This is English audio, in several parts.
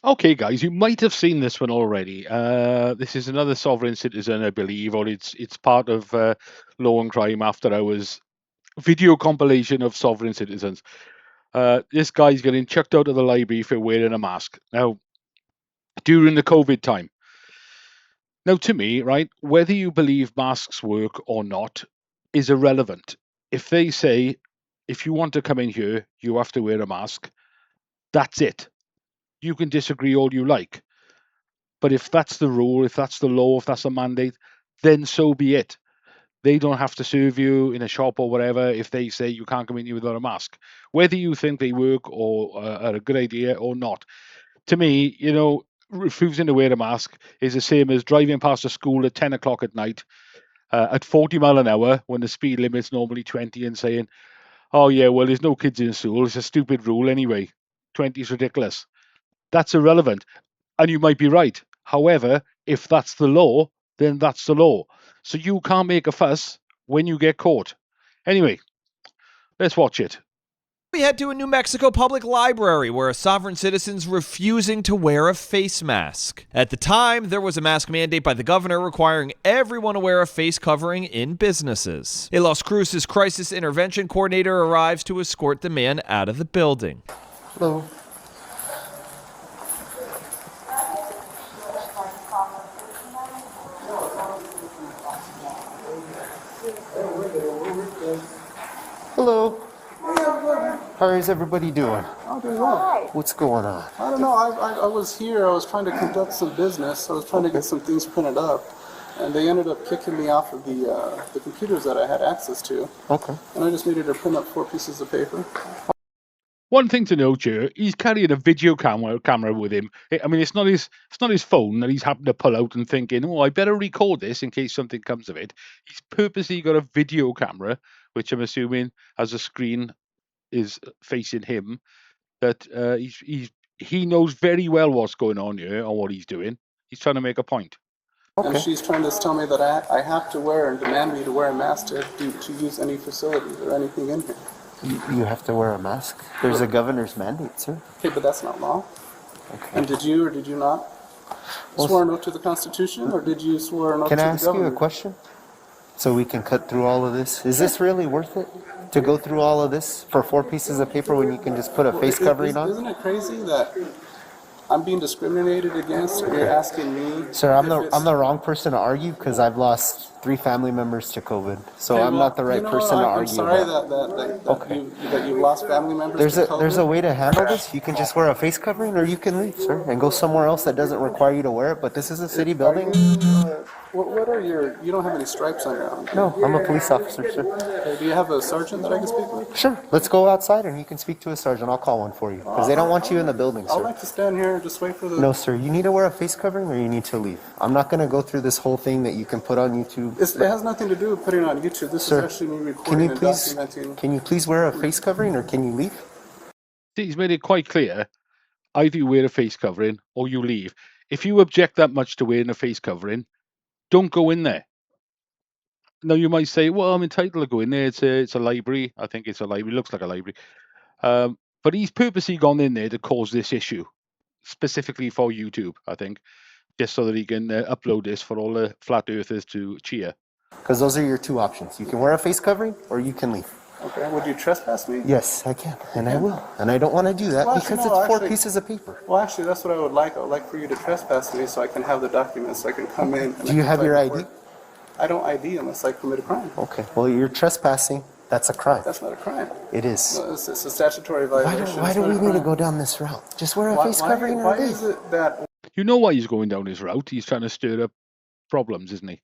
Okay, guys, you might have seen this one already. This is another sovereign citizen, I believe, or it's part of Law and Crime After Hours video compilation of sovereign citizens. This guy's getting chucked out of the library for wearing a mask. Now, during the COVID time. Now, to me, right, whether you believe masks work or not is irrelevant. If they say, if you want to come in here, you have to wear a mask, that's it. You can disagree all you like. But if that's the rule, if that's the law, if that's the mandate, then so be it. They don't have to serve you in a shop or whatever if they say you can't come in here without a mask. Whether you think they work or are a good idea or not. To me, refusing to wear a mask is the same as driving past a school at 10 o'clock at night at 40 mile an hour when the speed limit's normally 20 and saying, oh, yeah, well, there's no kids in school. It's a stupid rule anyway. 20 is ridiculous. That's irrelevant. And you might be right. However, if that's the law, then that's the law. So you can't make a fuss when you get caught. Anyway, let's watch it. We head to a New Mexico public library where a sovereign citizen's refusing to wear a face mask. At the time, there was a mask mandate by the governor requiring everyone to wear a face covering in businesses. A Las Cruces crisis intervention coordinator arrives to escort the man out of the building. Hello. Hello. How is everybody doing? I'm doing well. What's going on? I don't know. I was here. I was trying to conduct some business. I was trying to get some things printed up, and they ended up kicking me off of the computers that I had access to. Okay. And I just needed to print up 4 pieces of paper. One thing to note here, he's carrying a video camera with him. I mean, it's not his phone that he's happened to pull out and thinking, oh, I better record this in case something comes of it. He's purposely got a video camera, which I'm assuming as a screen is facing him, that he knows very well what's going on here and what he's doing. He's trying to make a point. And Okay. she's trying to tell me that I have to wear and demand me to wear a mask to use any facilities or anything in here. You have to wear a mask. There's a governor's mandate, sir. Okay, but that's not law. Okay. And did you or did you not swear an oath to the Constitution, or did you swear an oath Can to I the ask governor? you a question? So we can cut through all of this. Is this really worth it? To go through all of this for 4 pieces of paper when you can just put a face covering on? Isn't it crazy that I'm being discriminated against and you're asking me? Sir, if it's- I'm the wrong person to argue because I've lost 3 family members to COVID. So Okay, I'm well, not the right you know person what? to I'm argue sorry about. Okay. that you've lost family members There's to a there's a COVID. way to handle this. You can just wear a face covering, or you can leave, sir, and go somewhere else that doesn't require you to wear it. But this is a city building. What are you don't have any stripes on your arm. No, I'm a police officer, sir. Okay, do you have a sergeant that I can speak with? Sure, let's go outside and you can speak to a sergeant. I'll call one for you because they don't want you in the building, I'd sir. like to stand here and just wait for the... No, sir, you need to wear a face covering or you need to leave. I'm not going to go through this whole thing that you can put on YouTube. It has nothing to do with putting it on YouTube. This Sir, is actually me Can recording you and please documenting. wear a face covering or can you leave? He's made it quite clear. Either you wear a face covering or you leave. If you object that much to wearing a face covering, don't go in there. Now you might say, "Well, I'm entitled to go in there. It's a library. I think it's a library. It looks like a library." But he's purposely gone in there to cause this issue, specifically for YouTube. I think, just so that he can upload this for all the flat earthers to cheer. Because those are your 2 options. You can wear a face covering or you can leave. Okay, would you trespass me? Yes, I can, and I will. And I don't want to do that Well, because no, it's 4 actually- pieces of paper. Well, actually, that's what I would like. I would like for you to trespass me so I can have the documents, so I can come in. Do you have your ID? I don't ID unless I commit a crime. Okay, well, you're trespassing. That's a crime. That's not a crime. It is. No, it's a statutory Why violation. do, why It's do not we a need to crime. go down this route? Just wear a Why- face why- covering or Why leave. is it that You know why he's going down this route? He's trying to stir up problems, isn't he?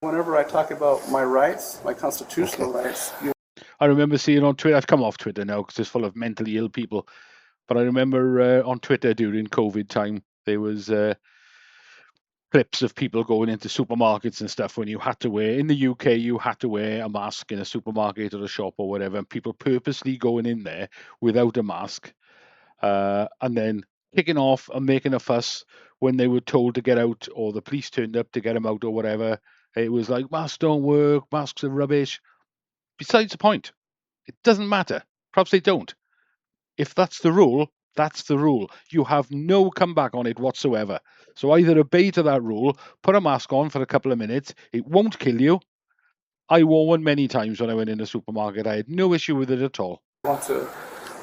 whenever I talk about my rights, my constitutional rights, you I remember seeing on Twitter. I've come off Twitter now because it's full of mentally ill people. But I remember on Twitter during COVID time, there was clips of people going into supermarkets and stuff when you had to wear, in the UK, you had to wear a mask in a supermarket or a shop or whatever, and people purposely going in there without a mask and then kicking off and making a fuss when they were told to get out or the police turned up to get them out or whatever. It was like, masks don't work, masks are rubbish. Besides the point, it doesn't matter. Perhaps they don't. If that's the rule, That's the rule. You have no comeback on it whatsoever. So either obey to that rule, put a mask on for a couple of minutes. It won't kill you. I wore one many times when I went in the supermarket. I had no issue with it at all. Want to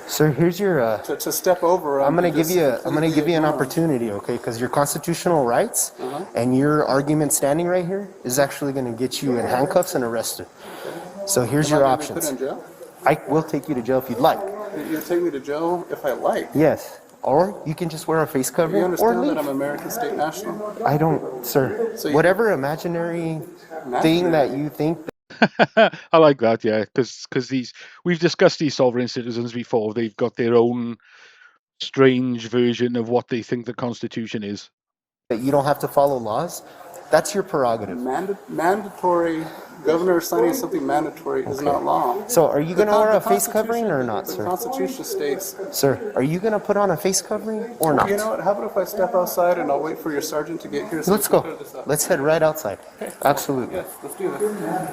Sir, here's your. to step over. I'm gonna and give just you. I'm gonna completely give you an ignore. opportunity, okay? Because your constitutional rights and your argument standing right here is actually gonna get you in handcuffs and arrested. So here's your Am I gonna be options. Put in jail? I will take you to jail if you'd like. You'll take me to jail if I like. Yes. Or you can just wear a face You covering or understand leave. that I'm American state national? I don't, sir. So you- Whatever imaginary thing that you think. I like that, yeah, because we've discussed these sovereign citizens before. They've got their own strange version of what they think the Constitution is. That you don't have to follow laws, that's your prerogative. Mandatory, governor signing something mandatory is not law. So are you going to The wear a Con- face covering or not, The sir? Constitution states. Sir, are you going to put on a face covering or not? You know what? How about if I step outside and I'll wait for your sergeant to get here? So Let's we can go. clear this up? Let's head right outside. Absolutely. Yes, let's do this.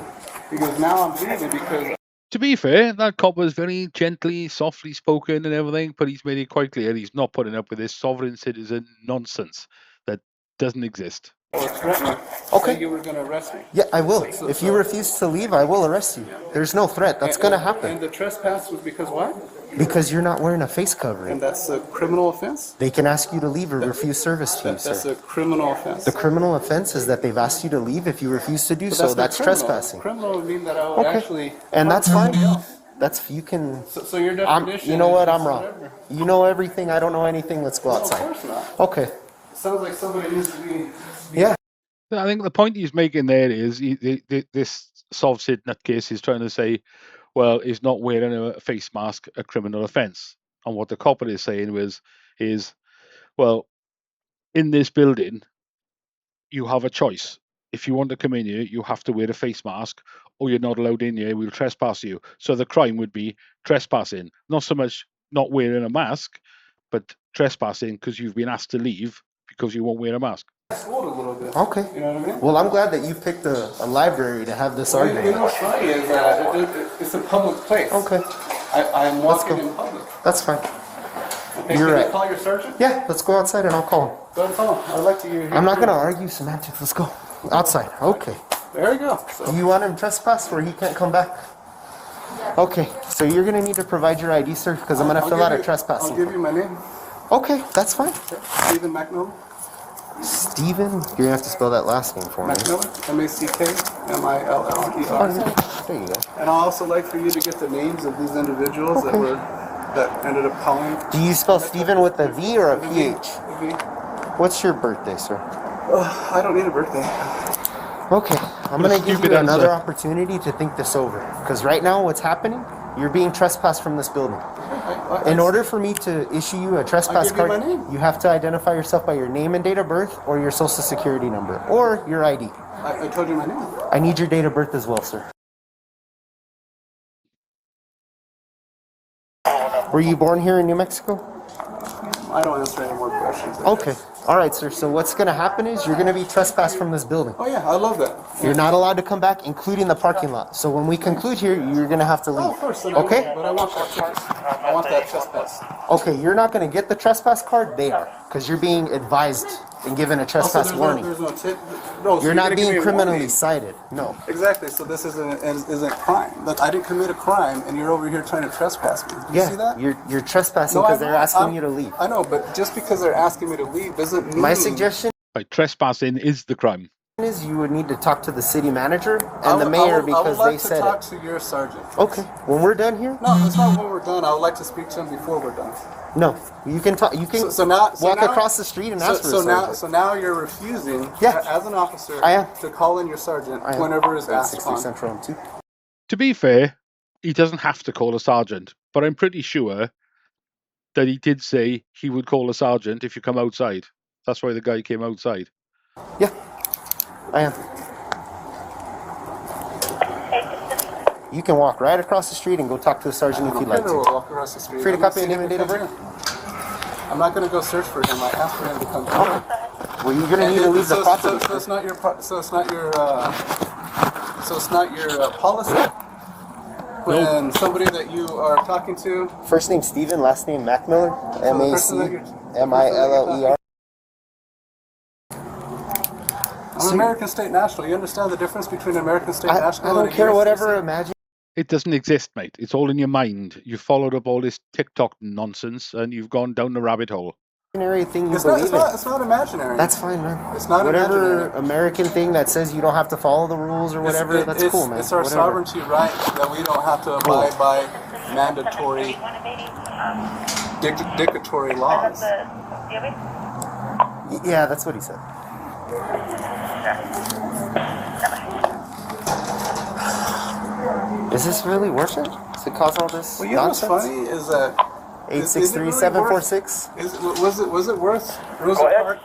Because now I'm leaving because To be fair, that cop was very gently, softly spoken and everything, but he's made it quite clear he's not putting up with this sovereign citizen nonsense that doesn't exist. I was threatening. Okay. Saying you were going to arrest me. Yeah, I will. If you refuse to leave, I will arrest you. There's no threat. That's going to And happen. the trespass was because what? Because you're not wearing a face covering. And that's a criminal offense? They can ask you to leave or refuse service to you, That's sir. a criminal offense. The criminal offense is that they've asked you to leave. If you refuse to do But so, not that's criminal. trespassing. Criminal would mean that I would Okay. actually. And that's harm fine. somebody else. That's, you can, So your definition. you know what, is I'm wrong. whatever. You know everything, I don't know anything, let's go No, of outside. course not. Okay, Sounds like somebody needs to be. yeah. I think the point he's making there is this Sovcid nutcase is trying to say, well, is not wearing a face mask a criminal offence? And what the copper is saying is, well, in this building, you have a choice. If you want to come in here, you have to wear a face mask, or you're not allowed in here. We'll trespass you. So the crime would be trespassing, not so much not wearing a mask, but trespassing because you've been asked to leave because you won't wear a mask. Slowed a little bit. Okay. You know what I mean? Well, I'm glad that you picked a library to have this You argument. know what's funny is that it's a public place. Okay, I'm walking go. in public. that's fine. Okay, You're can I right. call your sergeant? Yeah, let's go outside and I'll call him. Go ahead, call him. I'd like to hear. I'm not going to argue semantics, let's go. Outside, okay. There you go. So, You want him trespass where he can't come back? Okay, so you're going to need to provide your ID, sir, because I'm going to I'll fill give out a you- trespassing. I'll give you my name. Okay, that's fine. Stephen McMillan. Steven, you're going to have to spell that last name for me. McMillan. MACKMILLER. Oh, there you go. And I'd also like for you to get the names of these individuals that ended up calling. Do you spell Steven with a V or a PH? V. What's your birthday, sir? I don't need a birthday. Okay, I'm What a going to give stupid you another answer. opportunity to think this over. Because right now, what's happening? You're being trespassed from this building. In order for me to issue you a trespass give you card, my name. you have to identify yourself by your name and date of birth, or your social security number, or your ID. I told you my name. I need your date of birth as well, sir. Were you born here in New Mexico? I don't answer any more questions. Okay. All right, sir. So what's going to happen is you're going to be trespassed from this building. Oh yeah, I love that. You're not allowed to come back, including the parking lot. So when we conclude here, you're going to have to Oh, leave. of course. Okay? But I want that. I want that trespass. Okay, you're not going to get the trespass card. They are, because you're being advised and given a trespass warning. There's no tip. No, so You're not gonna give me being a criminally warning. cited. No. Exactly. So this isn't crime. Look, I didn't commit a crime, and you're over here trying to trespass me. You see Yeah, that? you're trespassing No, because I'm they're not. asking you to leave. I know, but just because they're asking me to leave doesn't mean. My suggestion Right, trespassing is the crime. is you would need to talk to the city manager I and the would- mayor I would because like they to said talk it. to your sergeant. Okay, when we're done here, No, that's not when we're done. I would like to speak to him before we're done. no, you can talk. You can So now, walk across the street and ask for a sergeant. So now you're refusing, Yeah. as an officer, I am. to call in your sergeant I am. whenever it's asked 60 upon. Central and 2. To be fair, he doesn't have to call a sergeant, but I'm pretty sure that he did say he would call a sergeant if you come outside. That's why the guy came outside. Yeah, I am. You can walk right across the street and go talk to a sergeant if you'd like Pedro to. will walk across the street. Free to I'm not copy a name and date of seeing birth? him. I'm not going to go search for him. I asked for him to come. Well, you're gonna need to leave the property. So it's not your. So it's not your. So it's not your policy. when somebody that you are talking to, First name Steven, last name Mac Miller. the person that you're- MacMiller. I'm an American state national. You understand the difference between American state I national don't and a care US whatever citizen? imagine. It doesn't exist, mate. It's all in your mind. You followed up all this TikTok nonsense, and you've gone down the rabbit hole. Thing you It's not, believe in. it's not imaginary. That's fine, man. It's not whatever imaginary. American thing that says you don't have to follow the rules or whatever. That's cool, man. It's our Whatever. sovereignty right that we don't have to abide by mandatory dictatory laws. Yeah, that's what he said. Is this really worth it? Does it cause all this Well, you know what's nonsense? funny is that 863-746. Was it worth Rosa Parks?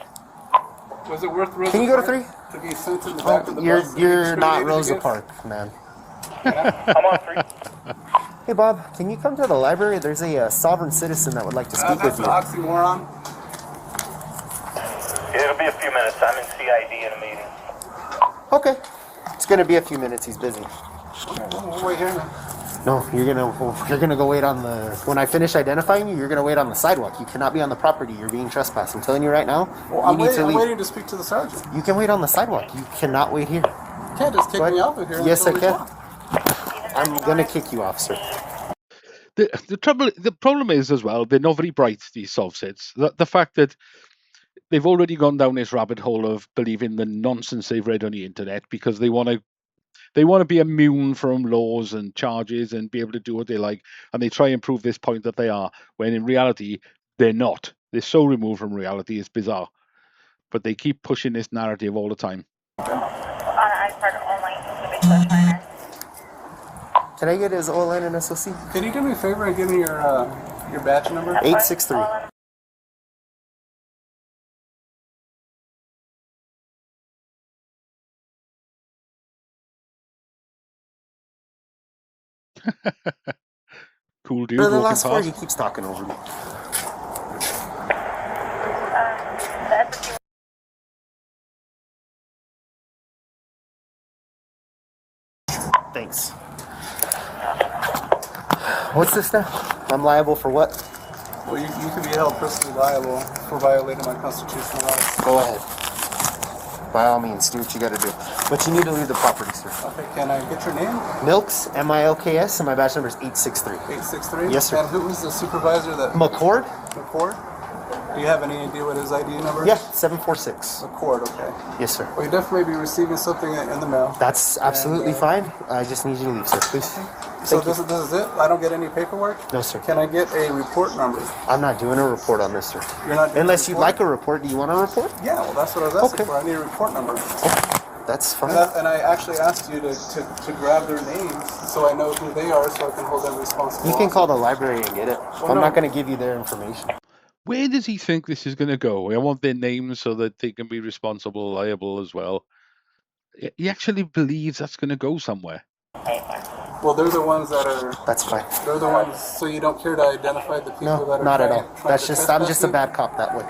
Was it worth Rosa Can you go to Parks 3? to be sent in the back of the You're bus? you're not discriminated Rosa against? Parks, man. I'm on 3. Hey Bob, can you come to the library? There's a sovereign citizen that would like to speak That's with an you. oxymoron. It'll be a few minutes. I'm in CID in a meeting. Okay. It's gonna be a few minutes. He's busy. We'll wait here. No, you're gonna go wait on the. When I finish identifying you, you're gonna wait on the sidewalk. You cannot be on the property. You're being trespassed. I'm telling you right now. Well, You I'm need to leave. waiting to speak to the sergeant. You can wait on the sidewalk. You cannot wait here. You can't just kick What? me off of here. Yes, I until we can. talk. I'm gonna kick you off, sir. The problem is as well, they're not very bright, these sovsits. The fact that they've already gone down this rabbit hole of believing the nonsense they've read on the internet because they want to be immune from laws and charges and be able to do what they like, and they try and prove this point that they are, when in reality they're not. They're so removed from reality, it's bizarre. But they keep pushing this narrative all the time. Can I get his OLN and SOC? Can you do me a favor and give me your badge number? 863. Cool dude For the walking last 4, past. he keeps talking over me. Thanks. What's this now? I'm liable for what? Well, you can be held personally liable for violating my constitutional rights. Go ahead. By all means, do what you gotta do. But you need to leave the property, sir. Okay, can I get your name? Milks, MILKS, and my badge number is 863. 863? Yes, sir. And who was the supervisor that McCord? McCord? Do you have any idea what his ID number is? Yeah, 746. McCord, okay. Yes, sir. Well, you definitely may be receiving something in the mail. That's absolutely fine. I just need you to leave, sir, please. So Thank you. this is it? I don't get any paperwork? No, sir. Can I get a report number? I'm not doing a report on this, sir. You're not doing Unless a you'd report? like a report. Do you want a report? Yeah, well, that's what I was asking Okay. for. I need a report number. That's fine. And I actually asked you to grab their names so I know who they are so I can hold them responsible. You can call the library and get it. I'm no. not going to give you their information. Where does he think this is going to go? I want their names so that they can be responsible, liable as well. He actually believes that's going to go somewhere. Well, they're the ones that are. That's fine. They're the ones. So you don't care to identify the people No, that are. not at trying- all. trying That's to just, I'm trespass just a you? bad cop that way.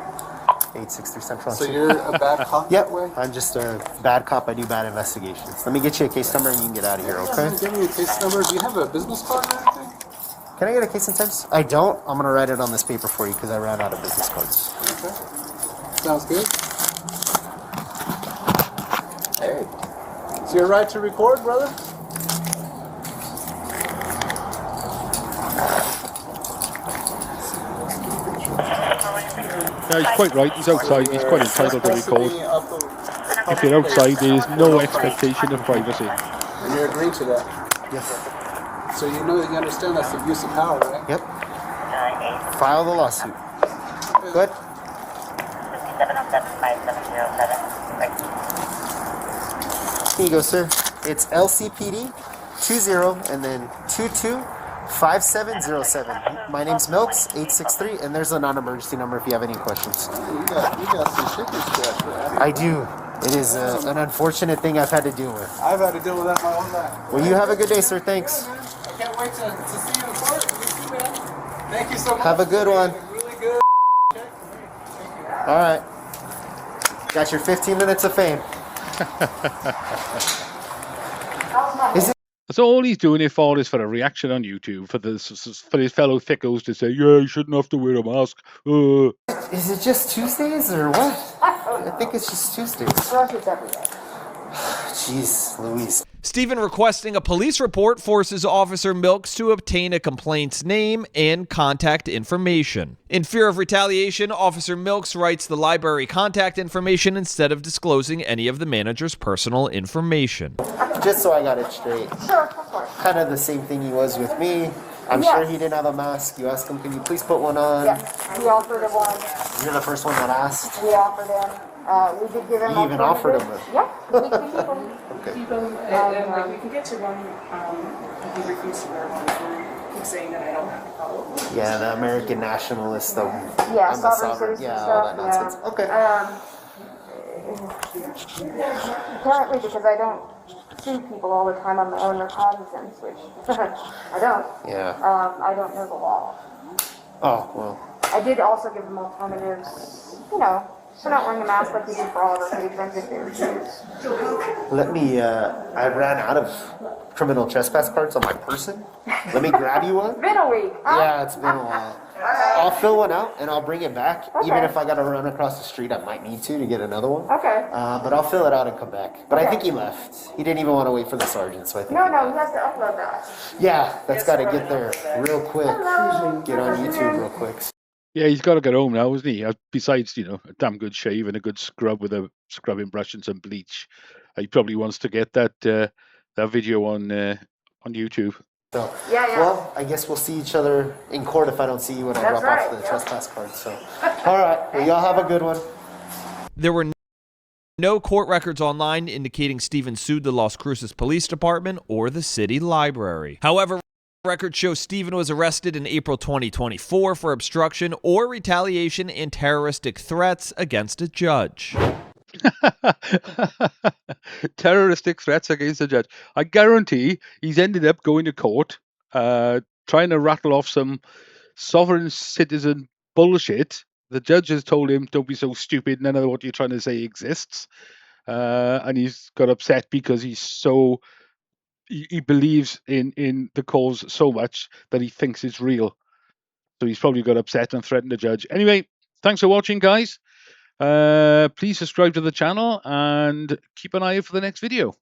863 Central. So you're a bad cop Yep, that way? I'm just a bad cop. I do bad investigations. Let me get you a case number and you can get out of here, okay? Give me a case number. Do you have a business card or anything? Can I get a case and times? I don't. I'm going to write it on this paper for you because I ran out of business cards. Okay. Sounds good. Hey. It's your right to record, brother? Yeah, he's quite right. He's outside. He's quite entitled to record. If you're outside, there is no expectation of privacy. And you're agreeing to that. Yes. So you know that you understand that's abuse of power, right? Yep. File the lawsuit. Good. Here you go, sir. It's LCPD 20 and then 225707. My name's Milks 863, and there's a non-emergency number if you have any questions. You got some chicken scratch, man. I do. It is an unfortunate thing I've had to deal with. I've had to deal with that my whole life. Well, you have a good day, sir. Thanks. I can't wait to see you in court. Thank you so much. Have a good one. Really good. All right. Got your 15 minutes of fame. Is it? So all he's doing it for is for a reaction on YouTube for his fellow thickos to say, yeah, you shouldn't have to wear a mask. Is it just Tuesdays or what? I think it's just Tuesdays. For us, it's every day. Jeez, Louise. Stephen requesting a police report forces Officer Milks to obtain a complaint's name and contact information. In fear of retaliation, Officer Milks writes the library contact information instead of disclosing any of the manager's personal information. Just so I got it straight. Sure, of course. Kind of the same thing he was with me. I'm Yes. sure he didn't have a mask. You asked him, can you please put one on? Yes, we offered him one. You're the first one that asked. We offered him. We did give him. You even offered him alternatives. Yeah, we can keep him. Okay. Keep them, and we can get to one, he refused to wear one, and keeps saying that I don't have to follow. Yeah, the American nationalist. Yeah, I'm a sovereign citizen Yeah, all that stuff, nonsense. yeah. Okay. Apparently, because I don't sue people all the time on my own recognizance, which I don't. Yeah. I don't know the law. Oh, well. I did also give them alternatives, you know, for not wearing a mask like we did for all of our patrons if they refuse. Let me, I ran out of criminal trespass cards on my person. Let me grab you one. It's been a week, huh? Yeah, it's been a while. I'll fill one out and I'll bring it back. Even Okay. if I gotta run across the street, I might need to get another one. Okay. But I'll fill it out and come back. But I Okay. think he left. He didn't even want to wait for the sergeant, so I think. No, he has to upload that. Yeah, that's got to get there real quick. Hello. Get on YouTube real quick. Yeah, he's got to get home now, isn't he? Besides, a damn good shave and a good scrub with a scrubbing brush and some bleach. He probably wants to get that video on YouTube. So, Yeah. well, I guess we'll see each other in court if I don't see you when I That's drop right, off the yeah. trespass card. So, all right, well, y'all have a good one. There were no court records online indicating Stephen sued the Las Cruces Police Department or the city library. However, records show Stephen was arrested in April 2024 for obstruction or retaliation and terroristic threats against a judge. Terroristic threats against the judge. I guarantee he's ended up going to court, trying to rattle off some sovereign citizen bullshit. The judge has told him, don't be so stupid, none of what you're trying to say exists. And he's got upset because he believes in the cause so much that he thinks it's real. So he's probably got upset and threatened the judge. Anyway, thanks for watching, guys. Please subscribe to the channel and keep an eye out for the next video.